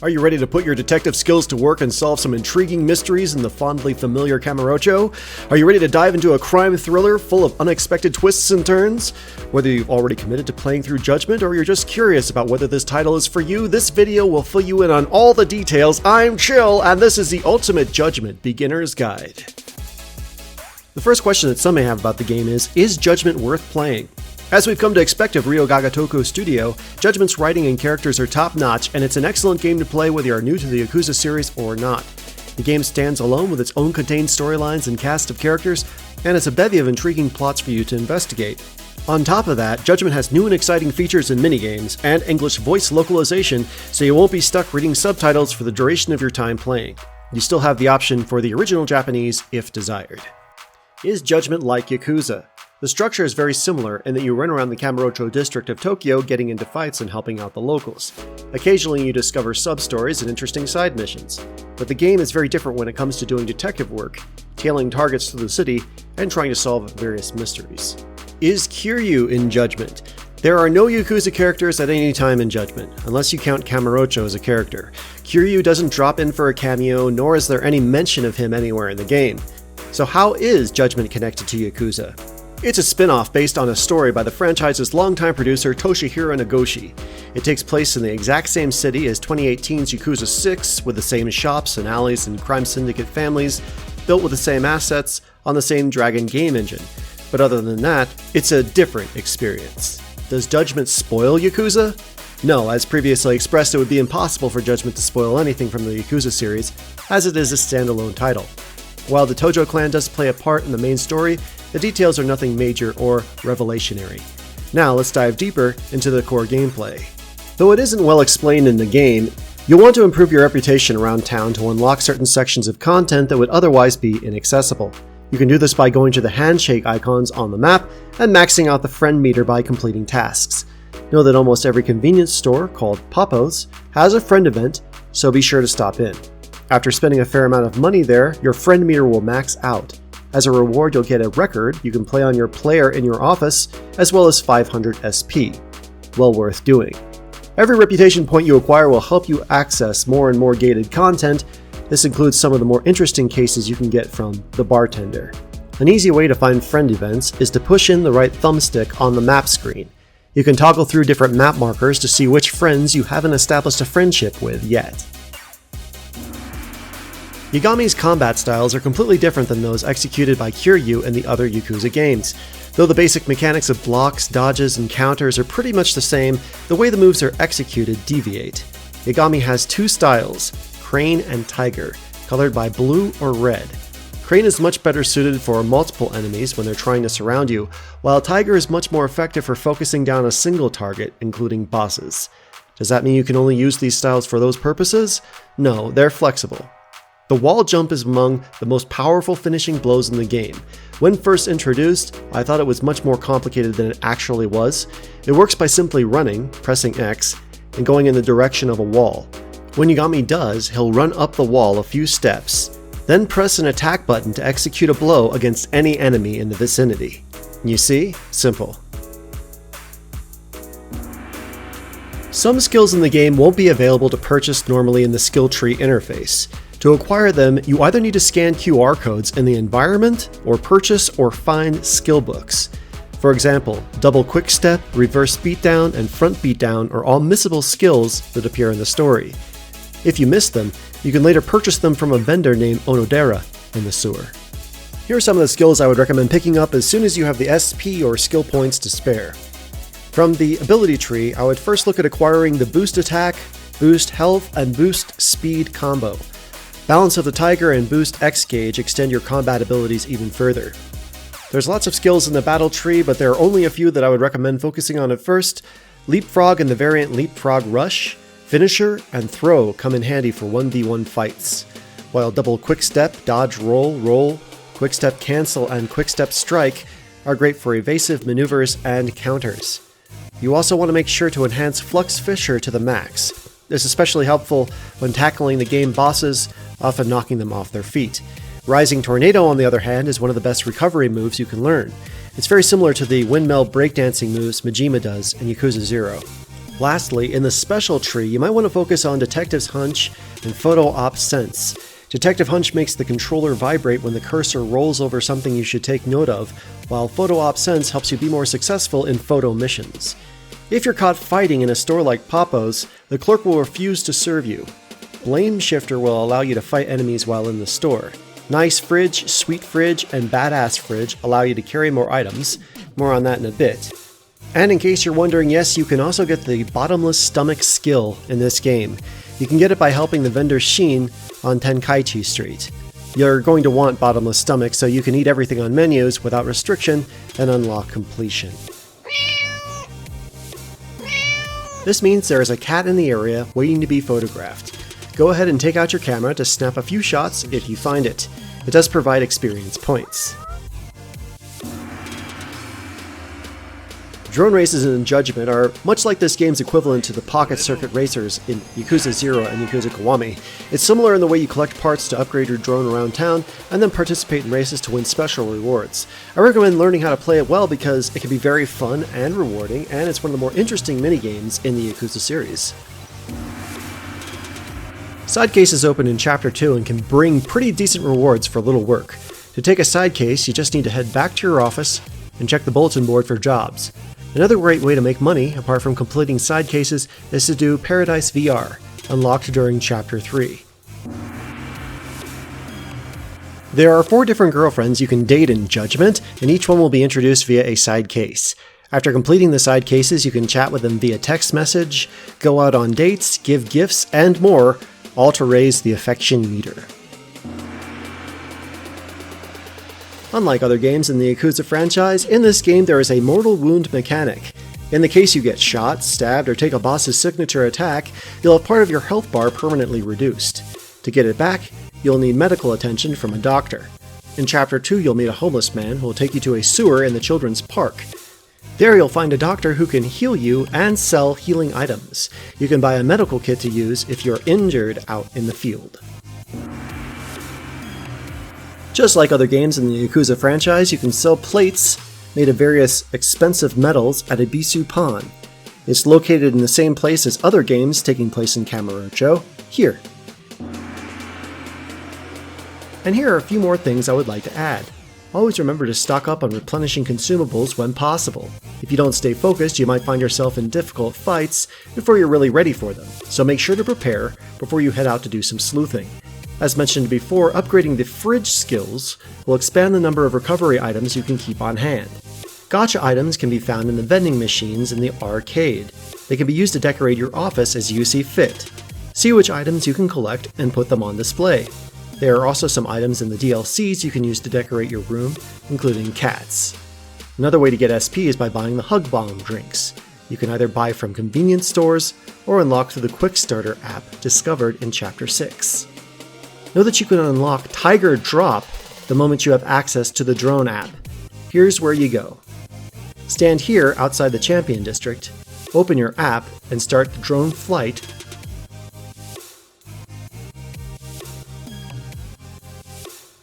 Are you ready to put your detective skills to work and solve some intriguing mysteries in the fondly familiar Kamurocho? Are you ready to dive into a crime thriller full of unexpected twists and turns? Whether you've already committed to playing through Judgment or you're just curious about whether this title is for you, this video will fill you in on all the details. I'm Chill, and this is the Ultimate Judgment Beginner's Guide. The first question that some may have about the game is Judgment worth playing? As we've come to expect of Ryu Ga Gotoku Studio, Judgment's writing and characters are top-notch, and it's an excellent game to play whether you are new to the Yakuza series or not. The game stands alone with its own contained storylines and cast of characters, and it's a bevy of intriguing plots for you to investigate. On top of that, Judgment has new and exciting features and minigames, and English voice localization, so you won't be stuck reading subtitles for the duration of your time playing. You still have the option for the original Japanese if desired. Is Judgment like Yakuza? The structure is very similar in that you run around the Kamurocho district of Tokyo getting into fights and helping out the locals. Occasionally you discover sub-stories and interesting side missions, but the game is very different when it comes to doing detective work, tailing targets through the city, and trying to solve various mysteries. Is Kiryu in Judgment? There are no Yakuza characters at any time in Judgment, unless you count Kamurocho as a character. Kiryu doesn't drop in for a cameo, nor is there any mention of him anywhere in the game. So how is Judgment connected to Yakuza? It's a spin-off based on a story by the franchise's longtime producer Toshihiro Nagoshi. It takes place in the exact same city as 2018's Yakuza 6, with the same shops and alleys and crime syndicate families, built with the same assets, on the same Dragon game engine. But other than that, it's a different experience. Does Judgment spoil Yakuza? No, as previously expressed, it would be impossible for Judgment to spoil anything from the Yakuza series, as it is a standalone title. While the Tojo clan does play a part in the main story, the details are nothing major or revelationary. Now let's dive deeper into the core gameplay. Though it isn't well explained in the game, you'll want to improve your reputation around town to unlock certain sections of content that would otherwise be inaccessible. You can do this by going to the handshake icons on the map and maxing out the friend meter by completing tasks. Know that almost every convenience store, called Popos, has a friend event, so be sure to stop in. After spending a fair amount of money there, your friend meter will max out. As a reward, you'll get a record you can play on your player in your office, as well as 500 SP. Well worth doing. Every reputation point you acquire will help you access more and more gated content. This includes some of the more interesting cases you can get from the bartender. An easy way to find friend events is to push in the right thumbstick on the map screen. You can toggle through different map markers to see which friends you haven't established a friendship with yet. Yagami's combat styles are completely different than those executed by Kiryu in the other Yakuza games. Though the basic mechanics of blocks, dodges, and counters are pretty much the same, the way the moves are executed deviate. Yagami has two styles, Crane and Tiger, colored by blue or red. Crane is much better suited for multiple enemies when they're trying to surround you, while Tiger is much more effective for focusing down a single target, including bosses. Does that mean you can only use these styles for those purposes? No, they're flexible. The wall jump is among the most powerful finishing blows in the game. When first introduced, I thought it was much more complicated than it actually was. It works by simply running, pressing X, and going in the direction of a wall. When Yagami does, he'll run up the wall a few steps, then press an attack button to execute a blow against any enemy in the vicinity. You see? Simple. Some skills in the game won't be available to purchase normally in the skill tree interface. To acquire them, you either need to scan QR codes in the environment, or purchase or find skill books. For example, double quick step, reverse beatdown, and front beatdown are all missable skills that appear in the story. If you miss them, you can later purchase them from a vendor named Onodera in the sewer. Here are some of the skills I would recommend picking up as soon as you have the SP or skill points to spare. From the ability tree, I would first look at acquiring the boost attack, boost health, and boost speed combo. Balance of the Tiger and Boost X gauge extend your combat abilities even further. There's lots of skills in the battle tree, but there are only a few that I would recommend focusing on at first. Leapfrog and the variant Leapfrog Rush, Finisher, and Throw come in handy for 1v1 fights, while double quick step, dodge roll, quick step cancel, and quick step strike are great for evasive maneuvers and counters. You also want to make sure to enhance Flux Fisher to the max. This is especially helpful when tackling the game bosses, often knocking them off their feet. Rising Tornado, on the other hand, is one of the best recovery moves you can learn. It's very similar to the windmill breakdancing moves Majima does in Yakuza 0. Lastly, in the special tree, you might want to focus on Detective's Hunch and Photo Op Sense. Detective Hunch makes the controller vibrate when the cursor rolls over something you should take note of, while Photo Op Sense helps you be more successful in photo missions. If you're caught fighting in a store like Papo's, the clerk will refuse to serve you. Blame Shifter will allow you to fight enemies while in the store. Nice Fridge, Sweet Fridge, and Badass Fridge allow you to carry more items. More on that in a bit. And in case you're wondering, yes, you can also get the Bottomless Stomach skill in this game. You can get it by helping the vendor Sheen on Tenkaichi Street. You're going to want Bottomless Stomach so you can eat everything on menus without restriction and unlock completion. This means there is a cat in the area waiting to be photographed. Go ahead and take out your camera to snap a few shots if you find it. It does provide experience points. Drone races in Judgment are much like this game's equivalent to the pocket circuit racers in Yakuza 0 and Yakuza Kiwami. It's similar in the way you collect parts to upgrade your drone around town and then participate in races to win special rewards. I recommend learning how to play it well because it can be very fun and rewarding, and it's one of the more interesting minigames in the Yakuza series. Side cases open in Chapter 2 and can bring pretty decent rewards for little work. To take a side case, you just need to head back to your office and check the bulletin board for jobs. Another great way to make money, apart from completing side cases, is to do Paradise VR, unlocked during Chapter 3. There are 4 different girlfriends you can date in Judgment, and each one will be introduced via a side case. After completing the side cases, you can chat with them via text message, go out on dates, give gifts, and more, all to raise the affection meter. Unlike other games in the Yakuza franchise, in this game there is a mortal wound mechanic. In the case you get shot, stabbed, or take a boss's signature attack, you'll have part of your health bar permanently reduced. To get it back, you'll need medical attention from a doctor. In Chapter 2 you'll meet a homeless man who will take you to a sewer in the children's park. There you'll find a doctor who can heal you and sell healing items. You can buy a medical kit to use if you're injured out in the field. Just like other games in the Yakuza franchise, you can sell plates made of various expensive metals at a Bisu Pawn. It's located in the same place as other games taking place in Kamurocho, here. And here are a few more things I would like to add. Always remember to stock up on replenishing consumables when possible. If you don't stay focused, you might find yourself in difficult fights before you're really ready for them, so make sure to prepare before you head out to do some sleuthing. As mentioned before, upgrading the fridge skills will expand the number of recovery items you can keep on hand. Gacha items can be found in the vending machines in the arcade. They can be used to decorate your office as you see fit. See which items you can collect and put them on display. There are also some items in the DLCs you can use to decorate your room, including cats. Another way to get SP is by buying the Hug Bomb drinks. You can either buy from convenience stores or unlock through the Quick Starter app discovered in Chapter 6. Know that you can unlock Tiger Drop the moment you have access to the drone app. Here's where you go. Stand here outside the Champion District, open your app, and start the drone flight.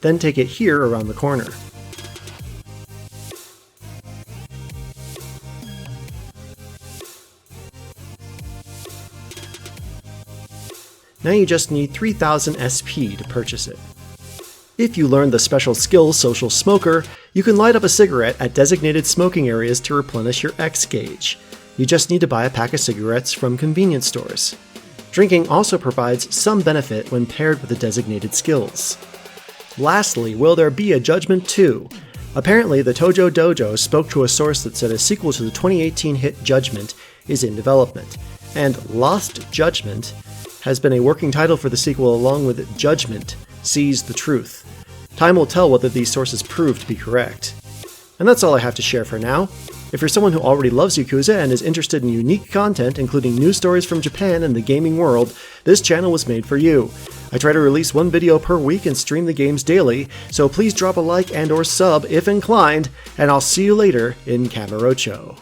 Then take it here around the corner. Now you just need 3000 SP to purchase it. If you learn the special skill Social Smoker, you can light up a cigarette at designated smoking areas to replenish your X gauge. You just need to buy a pack of cigarettes from convenience stores. Drinking also provides some benefit when paired with the designated skills. Lastly, will there be a Judgment 2? Apparently, the Tojo Dojo spoke to a source that said a sequel to the 2018 hit Judgment is in development, and Lost Judgment has been a working title for the sequel along with Judgment Sees the Truth. Time will tell whether these sources prove to be correct. And that's all I have to share for now. If you're someone who already loves Yakuza and is interested in unique content, including news stories from Japan and the gaming world, this channel was made for you. I try to release one video per week and stream the games daily, so please drop a like and or sub if inclined, and I'll see you later in Kamurocho.